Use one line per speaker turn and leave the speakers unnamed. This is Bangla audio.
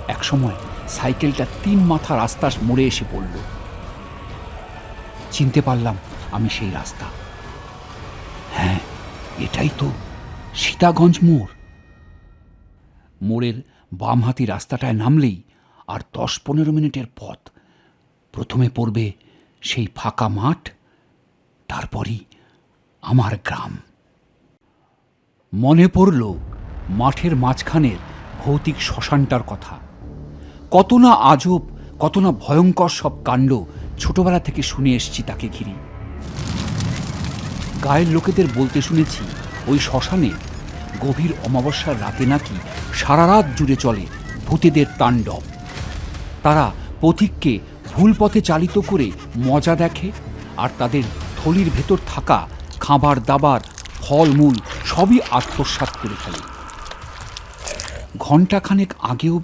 একসময় সাইকেলটা 3 মাথা রাস্তার মোড়ে এসে পড়ল। চিনতে পারলাম আমি সেই রাস্তা। হ্যাঁ, এটাই তো সীতাগঞ্জ মোড়। মোড়ের বামহাতি রাস্তাটায় নামলেই আর 10-15 মিনিটের পথ। প্রথমে পড়বে সেই ফাঁকা মাঠ, তারপরই আমার গ্রাম। মনে পড়ল মাঠের মাঝখানের ভৌতিক শ্মশানটার কথা। কত না আজব, কত না ভয়ঙ্কর সব কাণ্ড ছোটবেলা থেকে শুনে এসেছি তাকে ঘিরে। গায়ের লোকেদের বলতে শুনেছি ওই শ্মশানে গভীর অমাবস্যার রাতে নাকি সারা রাত জুড়ে চলে ভূতেদের তাণ্ডব। তারা পথিককে ভুল পথে চালিত করে মজা দেখে, আর তাদের থলির ভেতর থাকা খাবার দাবার, ফলমূল সবই আত্মসাৎ করে ফেলে। ঘণ্টাখানেক আগেও